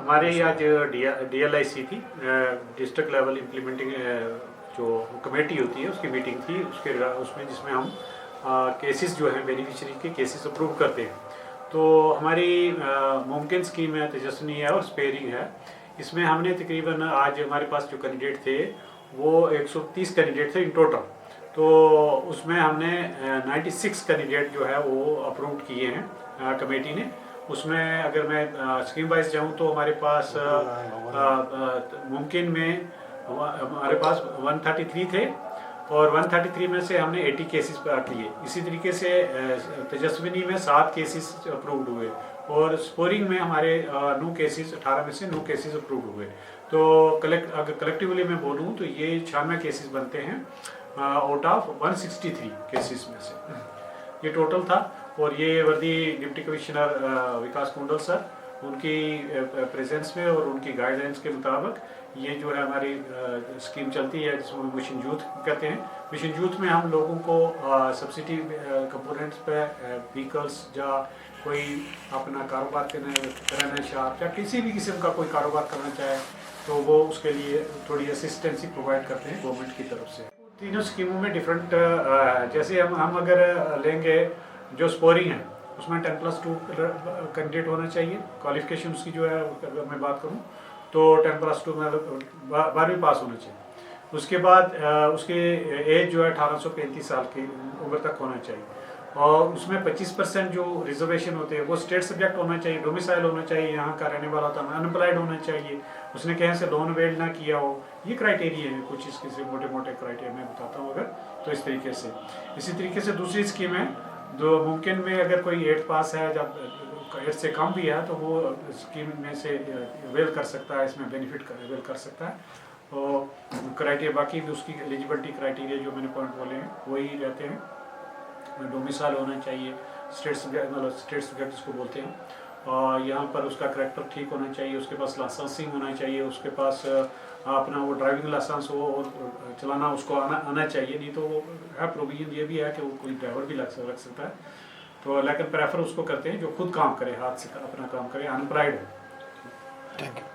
हमारे आज DLIC थी, डिस्ट्रिक्ट लेवल इम्प्लीमेंटिंग जो कमेटी होती है उसकी मीटिंग थी, उसमें जिसमें हम केसेस जो हैं बेनिफिशियरी के केसेस अप्रूव करते हैं। तो हमारी मुमकिन स्कीम है, तेजस्विनी है और स्पेयरिंग है। इसमें हमने तकरीबन आज हमारे पास जो कैंडिडेट थे वो 130 कैंडिडेट थे इन टोटल। तो उसमें हमने 96 कैंडिडेट जो है वो अप्रूव किए हैं कमेटी ने। उसमें अगर मैं स्कीम वाइज जाऊँ तो हमारे पास मुमकिन में हमारे पास 133 थे और 133 में से हमने 80 केसेस किए। इसी तरीके से तेजस्विनी में 7 केसेस अप्रूव्ड हुए और स्कोरिंग में हमारे 9 केसेस, 18 में से 9 केसेस अप्रूव्ड हुए। तो अगर कलेक्टिवली मैं बोलूँ तो ये 96 केसेस बनते हैं आउट ऑफ 163 केसेस में से, ये टोटल था। और ये वर्दी डिप्टी कमिश्नर विकास कुंडल सर उनकी प्रेजेंस में और उनकी गाइडलाइंस के मुताबिक ये जो है हमारी स्कीम चलती है, जिसको मिशन यूथ कहते हैं। मिशन यूथ में हम लोगों को सब्सिडी कंपोनेंट्स पे व्हीकल्स या कोई अपना कारोबार करना शॉप या किसी भी किस्म का कोई कारोबार करना चाहे तो वो उसके लिए थोड़ी असिस्टेंसी प्रोवाइड करते हैं गवर्नमेंट की तरफ से। तीनों स्कीमों में डिफरेंट, जैसे हम अगर लेंगे जो स्कोरिंग है उसमें 10+2 कैंडिडेट होना चाहिए। क्वालिफिकेशन उसकी जो है अगर मैं बात करूँ तो 10+2 में 12वीं पास होना चाहिए। उसके बाद उसकी एज जो है 18 से 35 साल की उम्र तक होना चाहिए और उसमें 25% जो रिजर्वेशन होते हैं वो स्टेट सब्जेक्ट होना चाहिए, डोमिसाइल होना चाहिए, यहाँ का रहने वाला होता है, अनएम्प्लॉयड होना चाहिए, उसने कहीं से लोन अवेल ना किया हो। ये क्राइटेरिया है, कुछ इसके से मोटे मोटे क्राइटेरिया मैं बताता हूँ अगर तो इस तरीके से। इसी तरीके से दूसरी स्कीम है जो मुमकिन में अगर कोई 8 पास है, जब 8 से कम भी है तो वो स्कीम में से अवेल कर सकता है, इसमें बेनिफिट अवेल कर सकता है। और क्राइटेरिया बाकी भी उसकी एलिजिबिलिटी क्राइटेरिया जो मैंने पॉइंट बोले हैं वही रहते हैं। डोमिसाइल होना चाहिए, स्टेट सब्जेक्ट मतलब स्टेट सब्जेक्ट जिसको बोलते हैं, और यहाँ पर उसका करेक्टर ठीक होना चाहिए, उसके पास लाइसेंसिंग होना चाहिए, उसके पास अपना वो ड्राइविंग लाइसेंस हो और चलाना उसको आना चाहिए। नहीं तो वो है प्रोविजन ये भी है कि वो कोई ड्राइवर भी रख सकता है, तो लेकिन प्रेफर उसको करते हैं जो खुद काम करे, हाथ से अपना काम करे, अनएम्प्लॉयड हो। Thank you.